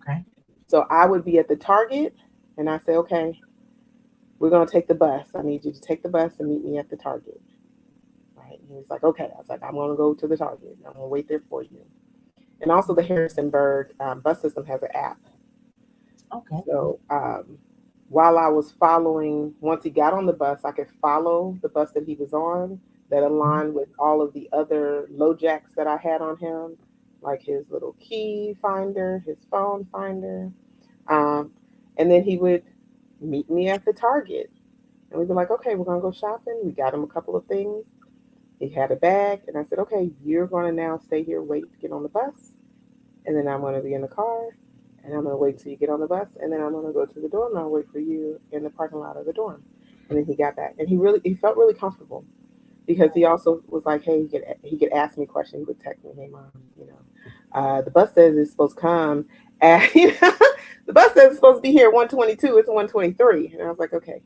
Okay. So I would be at the Target, and I say, okay, we're gonna take the bus. I need you to take the bus and meet me at the Target. Right? And he's like, okay. I was like, I'm gonna go to the Target. I'm gonna wait there for you. And also the Harrisonburg bus system has an app. Okay. So while I was following, once he got on the bus, I could follow the bus that he was on that Mhm. aligned with all of the other low jacks that I had on him, like his little key finder, his phone finder. Um, and then he would meet me at the Target. And we'd be like, okay, we're going to go shopping. We got him a couple of things. He had a bag. And I said, okay, you're going to now stay here, wait to get on the bus. And then I'm going to be in the car. And I'm going to wait till you get on the bus. And then I'm going to go to the dorm and I'll wait for you in the parking lot of the dorm. And then he got back. And he felt really comfortable because he also was like, hey, he could ask me questions. He would text me, hey, mom, the bus says it's supposed to come at, the bus says it's supposed to be here at 122. It's 123. And I was like, okay,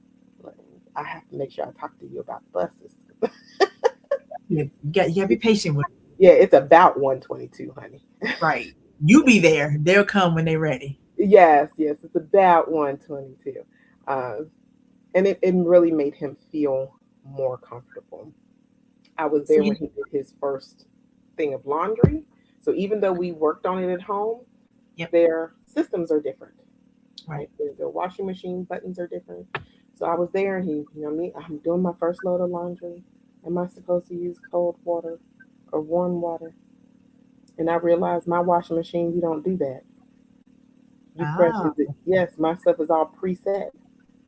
I have to make sure I talk to you about buses. You gotta be patient with it. Yeah, it's about 122, honey. Right. You be there. They'll come when they're ready. Yes, it's about 122. Uh, and it really made him feel more comfortable. I was So there you when he did his first thing of laundry. So even though we worked on it at home, yep. their systems are different, Right. right? The washing machine buttons are different. So I was there and me, I'm doing my first load of laundry. Am I supposed to use cold water or warm water? And I realized my washing machine, you don't do that. You press, Ah. yes, my stuff is all preset.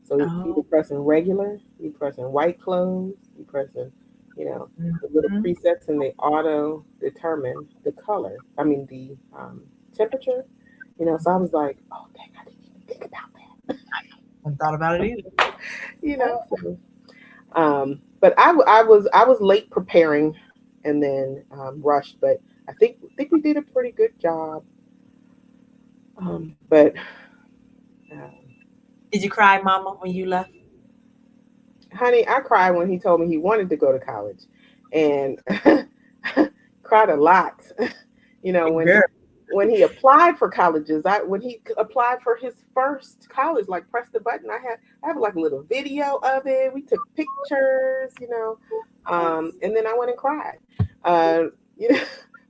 So either Oh. pressing regular, you pressing white clothes, you pressing, you know, the little Mhm. presets and they auto determine the color. I mean the temperature. So I was like, oh dang, I didn't even think about that. Hadn't thought about it either. So but I was late preparing and then rushed, but I think we did a pretty good job. But um, Did you cry, Mama, when you left? honey, I cried when he told me he wanted to go to college, and cried a lot. you know when Girl. when he applied for colleges, when he applied for his first college, like press the button. I have like a little video of it. We took pictures, and then I went and cried. Uh, you know,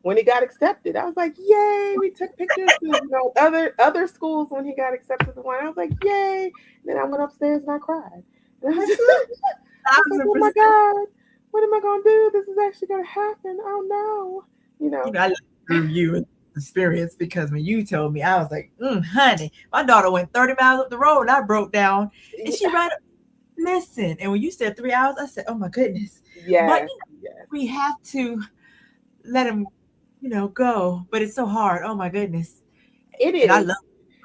when he got accepted, I was like, "Yay!" We took pictures of other schools when he got accepted to one. I was like, "Yay!" And then I went upstairs and I cried. And I was, I was like, Thousand "Oh my percent. God, what am I gonna do? This is actually gonna happen. Oh no!" You know. I lived through you experience because when you told me, I was like, honey, my daughter went 30 miles up the road and I broke down. And she Yeah. right up, listen. And when you said 3 hours, I said, oh my goodness. But Yes. Yes. we have to let him, go. But it's so hard. Oh my goodness. It And I is. love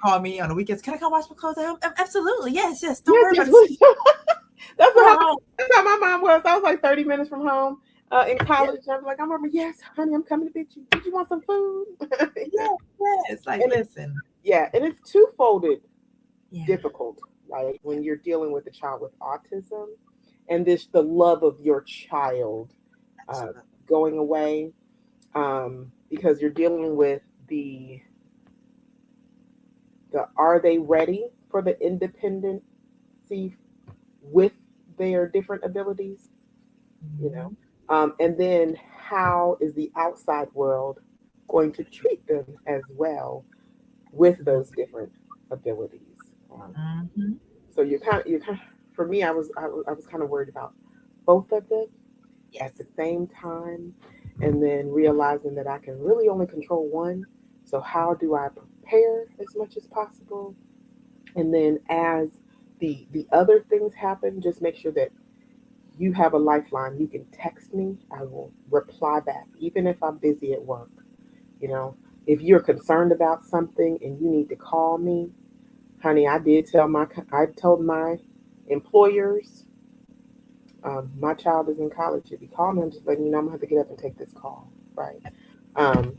call me on the weekends. Can I come wash my clothes at home? Absolutely. Yes, yes. Don't Yes, worry yes. about it. That's We're how home. that's how my mom was. I was like 30 minutes from home in college. I was like, I remember, yes, honey, I'm coming to get you. Did you want some food? Yeah, yeah. It's like, And listen. and it's two-folded Yeah. difficult, right? When you're dealing with a child with autism and this the love of your child uh, Absolutely. going away, because you're dealing with the are they ready for the independency with their different abilities, you know? Mhm. And then how is the outside world going to treat them as well with those different abilities? Um, Mhm. so you're kind of for me, I was kind of worried about both of them Yes. at the same time, and then realizing that I can really only control one. So how do I prepare as much as possible? And then as the other things happen, just make sure that you have a lifeline. You can text me. I will reply back, even if I'm busy at work. You know, if you're concerned about something and you need to call me, honey, I told my employers, my child is in college. If you call me, I'm just letting you know I'm gonna have to get up and take this call, right? Um,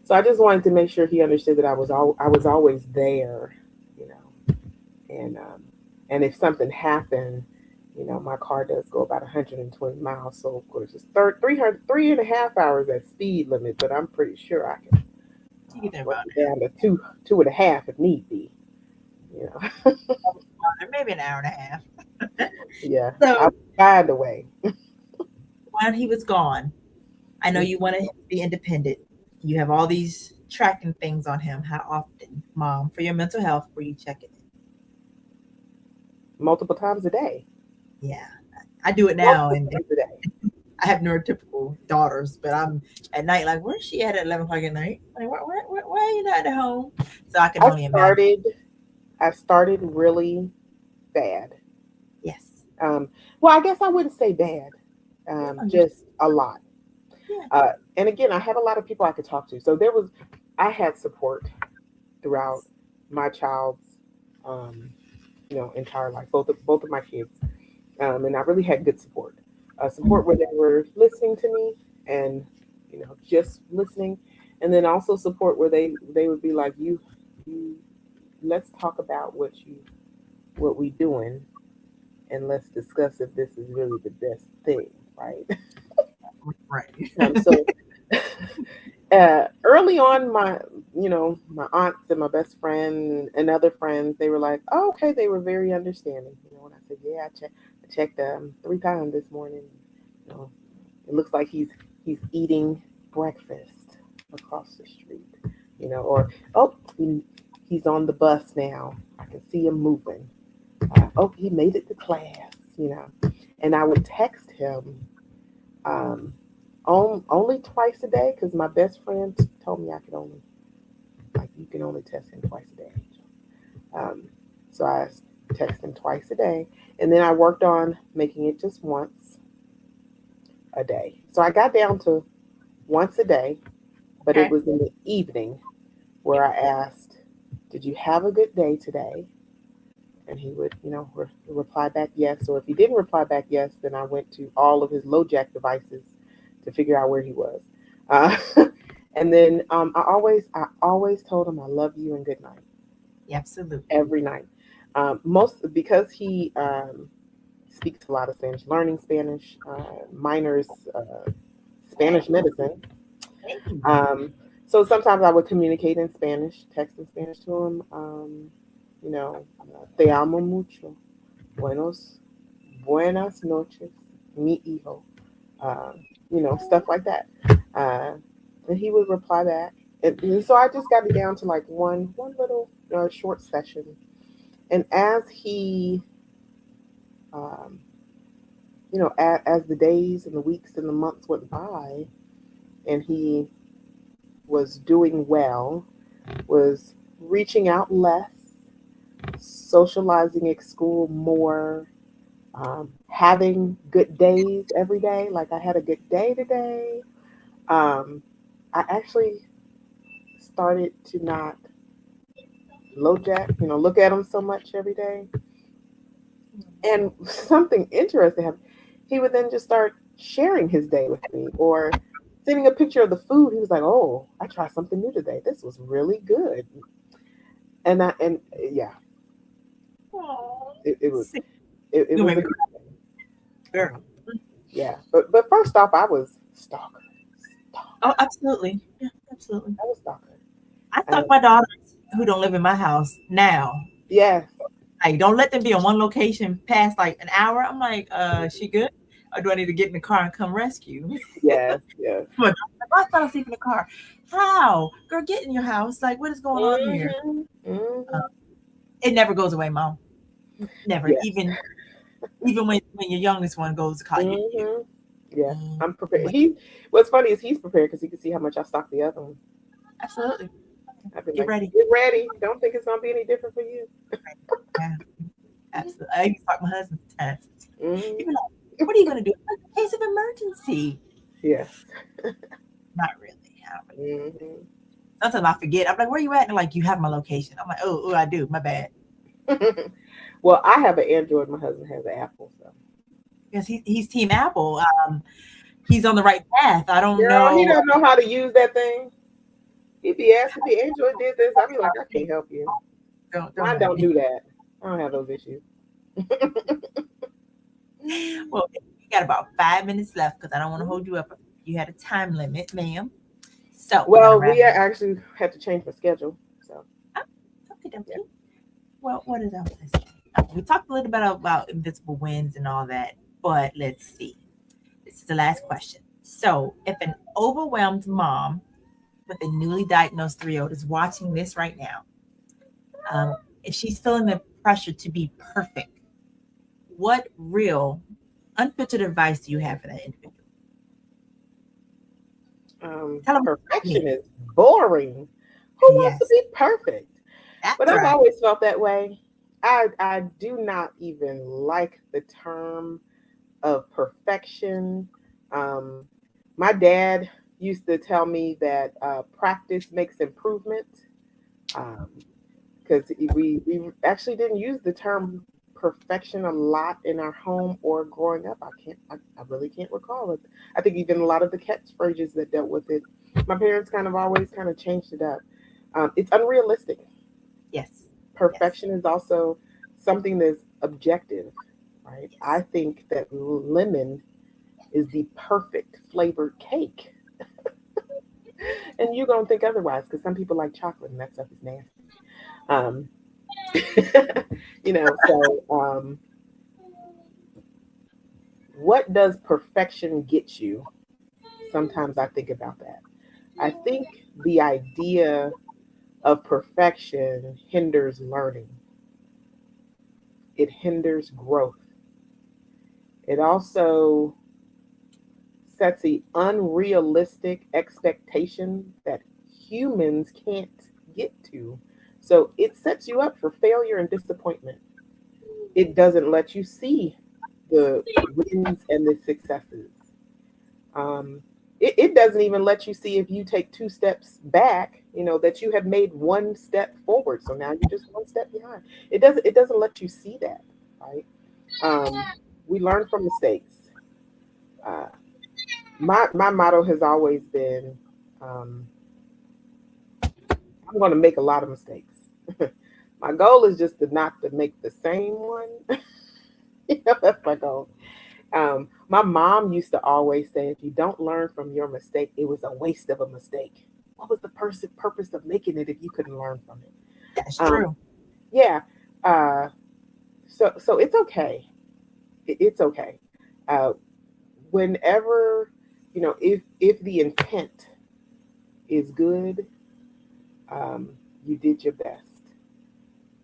so I just wanted to make sure he understood that I was always there, you know, and and if something happened, you know, my car does go about 120 miles, so of course it's 3.5 hours at speed limit, but I'm pretty sure I can You get there bring about it down to two and a half if need be, you know. maybe an hour and a half. Yeah, So I'll find a way. while he was gone, I know you wanted him to be independent. You have all these tracking things on him. How often, Mom, for your mental health, were you checking it? Multiple times a day. Yeah, I do it now, Multiple and times a day. I have neurotypical daughters, but I'm at night like, where's she at 11 o'clock at night? Like, why are you not at home? So I can I only imagine. started I started really bad. Yes. Um, well, I guess I wouldn't say bad, Yeah. just a lot. Yeah. And again, I had a lot of people I could talk to. So I had support throughout Yes. my child's, um, entire life. Both of my kids, and I really had good support. Support where they were listening to me and just listening, and then also support where they would be like, you let's talk about what we doing, and let's discuss if this is really the best thing, right? Right. So early on, my aunts and my best friend and other friends, they were like, oh, okay, they were very understanding. When I said, yeah, I checked 3 times this morning. You know, it looks like he's eating breakfast across the street. Or oh, he's on the bus now. I can see him moving. Oh, he made it to class. And I would text him um, only twice a day because my best friend told me I could only like you can only text him twice a day. Um, so I text him twice a day, and then I worked on making it just once a day. So I got down to once a day, but it Okay. was in the evening where I asked, "Did you have a good day today?" And he would, reply back yes. Or if he didn't reply back yes, then I went to all of his LoJack devices to figure out where he was. Uh, and then I always told him I love you and good night Yeah, absolutely. every night. Most because he speaks a lot of Spanish, learning Spanish, minors, Okay. Spanish medicine. Hey. Um, so sometimes I would communicate in Spanish, text in Spanish to him. Te amo mucho. Buenas noches, mi hijo. Stuff like that. Uh, and he would reply back. And so I just got it down to like one little short session. And as he, um, as the days and the weeks and the months went by, and he was doing well, was reaching out less, socializing at school more, having good days every day. Like I had a good day today. Um, I actually started to not LoJack, look at him so much every day. And something interesting happened. He would then just start sharing his day with me or sending a picture of the food. He was like, "Oh, I tried something new today. This was really good." And yeah, Oh, it was see, it you was made a me good cry, thing. girl. Yeah, but first off, I was stalker, Oh, stalker. absolutely. Yeah, absolutely. I was stalker. I Um, stalk my daughters who don't live in my house now. yes, Like, don't let them be in one location past like an hour. I'm like, she good? Or do I need to get in the car and come rescue? yes, yes. My daughter's like, "Oh, I fell asleep in the car." How? Girl, get in your house. Like, what is going on here? Hmm. Uh, Hmm. it never goes away, Mom. Never. Yes. Even Even when your youngest one goes to college, you Hmm. Yeah, mm, I'm prepared. but What's funny is he's prepared because he can see how much I stock the other one. absolutely. I've been Get like, ready. get ready. Don't think it's gonna be any different for you. Yeah, absolutely. I even talk my husband sometimes. Hmm. He'd be like, "What are you gonna do in case of emergency?" Yes. Not really. I don't really think that. Hmm. Sometimes I forget. I'm like, "Where you at?" And they're like, "You have my location." I'm like, "Oh, I do. My bad." Well, I have an Android. My husband has an Apple. So, Because he's Team Apple. He's on the right path. I don't girl, he know. don't know how to use that thing. He'd be asked if the Android did this. I'd be like, I can't help you. Don't Mine mind don't me. do that. I don't have those issues. Well, we got about 5 minutes left because I don't want to hold you up. You had a time limit, ma'am. So we're gonna Well, wrap. we actually had to change my schedule. So, Up. Okay, yeah. okay. Well, what is up? We talked a little bit about invisible wins and all that, but let's see. This is the last question. So, if an overwhelmed mom with a newly diagnosed 3-year-old is watching this right now, if she's feeling the pressure to be perfect, what real, unfiltered advice do you have for that individual? Tell them what you Perfection mean. is boring. Who wants to Yes, be perfect? But that's I've right. always felt that way. I do not even like the term of perfection. Um, my dad used to tell me that practice makes improvement. Because we actually didn't use the term perfection a lot in our home or growing up. I really can't recall it. I think even a lot of the catchphrases that dealt with it, my parents kind of always kind of changed it up. It's unrealistic. Yes, yes, Perfection is also something that's objective, right? I yes. think that lemon is the perfect flavored cake, and you're gonna think otherwise because some people like chocolate and that stuff is nasty. Um, so what does perfection get you? Sometimes I think about that. I think the idea of perfection hinders learning, it hinders growth. It also sets the unrealistic expectation that humans can't get to. So it sets you up for failure and disappointment. It doesn't let you see the wins and the successes. Um, it doesn't even let you see if you take two steps back, that you have made one step forward. So now you're just one step behind. It doesn't let you see that, right? Um, we learn from mistakes. Uh, my motto has always been, um, I'm going to make a lot of mistakes. My goal is just to not to make the same one. That's my goal. My mom used to always say, if you don't learn from your mistake, it was a waste of a mistake. What was the purpose of making it if you couldn't learn from it? That's Um, true. yeah. Uh, so it's okay. It's okay. Uh, whenever if the intent is good, um, you did your best.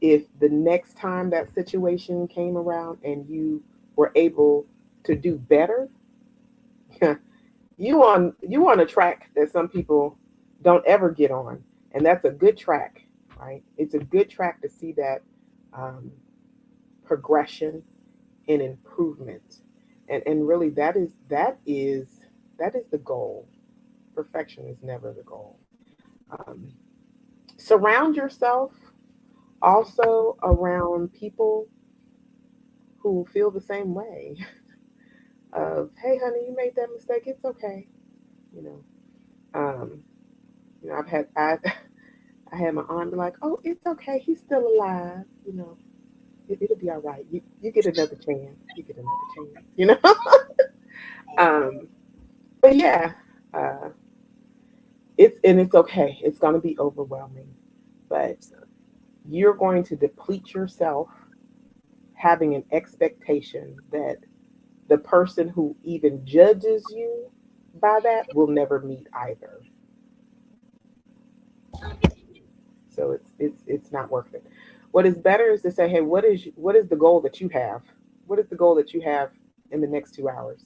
If the next time that situation came around and you were able to do better, you on a track that some people don't ever get on, and that's a good track, right? It's a good track to see that um, progression and improvement, and really that is the goal. Perfection is never the goal. um, Surround yourself also around people who feel the same way. Of, hey honey, you made that mistake, it's okay. you know um, I had my aunt be like, oh, it's okay, he's still alive. It'll be all right. You get another chance. You get another chance. um, but yeah, uh, it's okay. It's going to be overwhelming, but you're going to deplete yourself having an expectation that the person who even judges you by that will never meet either. So it's not worth it. What is better is to say, hey, what is the goal that you have? what is the goal that you have in the next 2 hours?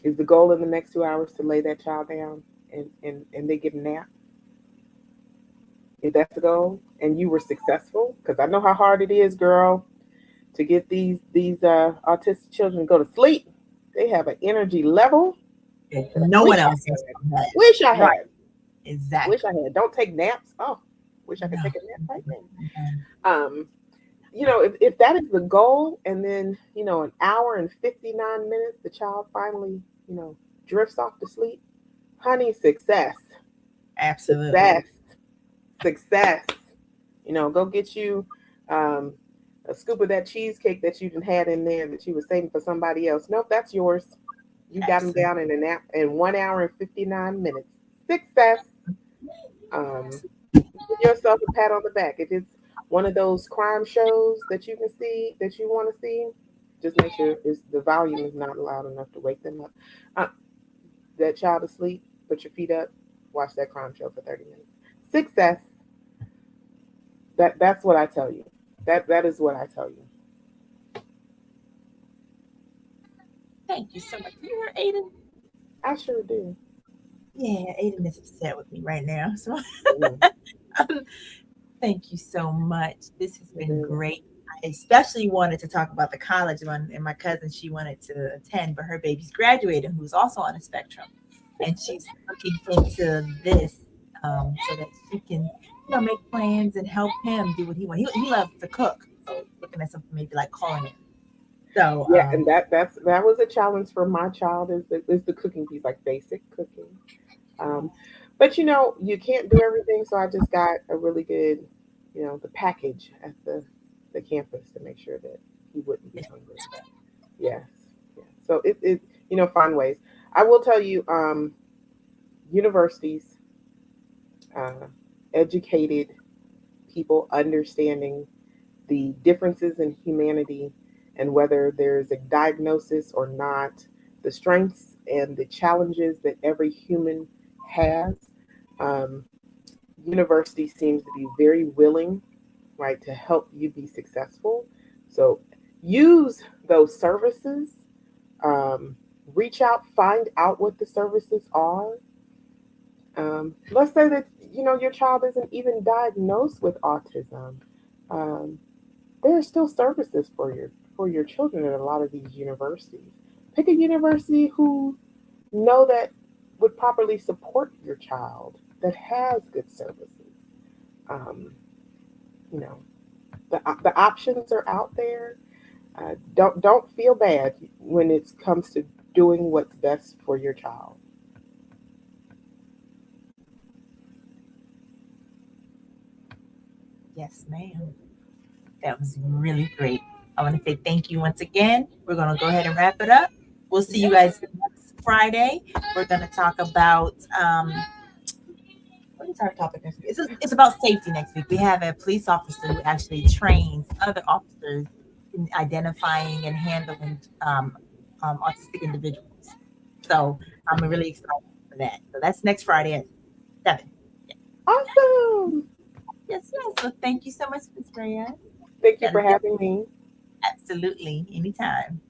Is the goal in the next 2 hours to lay that child down and they get a nap? If that's the goal and you were successful, because I know how hard it is, girl, to get these autistic children to go to sleep. They have an energy level. that no one Wish I else in had. school has. Wish I Right. had. Wish I Exactly. had. Don't take naps. Oh, wish I could No. take a nap right now. No. If that is the goal, and then an hour and 59 minutes, the child finally drifts off to sleep. Honey, success, Absolutely. success, success. Go get you um, a scoop of that cheesecake that you had in there that you were saving for somebody else. Nope, that's yours. You got them Absolutely. down in a nap in 1 hour and 59 minutes. Success. Um, Give yourself a pat on the back. If it's one of those crime shows that you can see that you want to see, just make sure the volume is not loud enough to wake them up. Uh, that child asleep, put your feet up, watch that crime show for 30 minutes. Success. That's what I tell you. That is what I tell you. Thank you so much. You heard Aiden? I sure do. Yeah, Aiden is upset with me right now. So Mhm. thank you so much. This has It been is. great. I especially wanted to talk about the college one, and my cousin, she wanted to attend, but her baby's graduating, who's also on a spectrum, and she's looking into this so that she can, make plans and help him do what he wants. He loves to cook, so looking at something maybe like culinary. So, Yeah, and that was a challenge for my child is the cooking piece, like basic cooking. Um, but you can't do everything, so I just got a really good, the package at the campus to make sure that he wouldn't be hungry. Yes, yes. So find ways. I will tell you, universities, uh, educated people understanding the differences in humanity and whether there's a diagnosis or not, the strengths and the challenges that every human has. Um, University seems to be very willing, right, to help you be successful. So use those services. Um, Reach out, find out what the services are. Let's say that your child isn't even diagnosed with autism. Um, there are still services for your children at a lot of these universities. Pick a university who know that would properly support your child that has good services. Um, you know, the options are out there. Don't feel bad when it comes to doing what's best for your child. yes, ma'am. That was really great. I want to say thank you once again. We're going to go ahead and wrap it up. We'll see you Yeah. guys next Friday. We're going to talk about what is our topic next week? It's about safety next week. We have a police officer who actually trains other officers in identifying and handling autistic individuals. So I'm really excited for that. So that's next Friday at 7. Yeah. Awesome. Yes, yes. So thank you so much, Miss Rhea. Thank you That is for having me. absolutely anytime.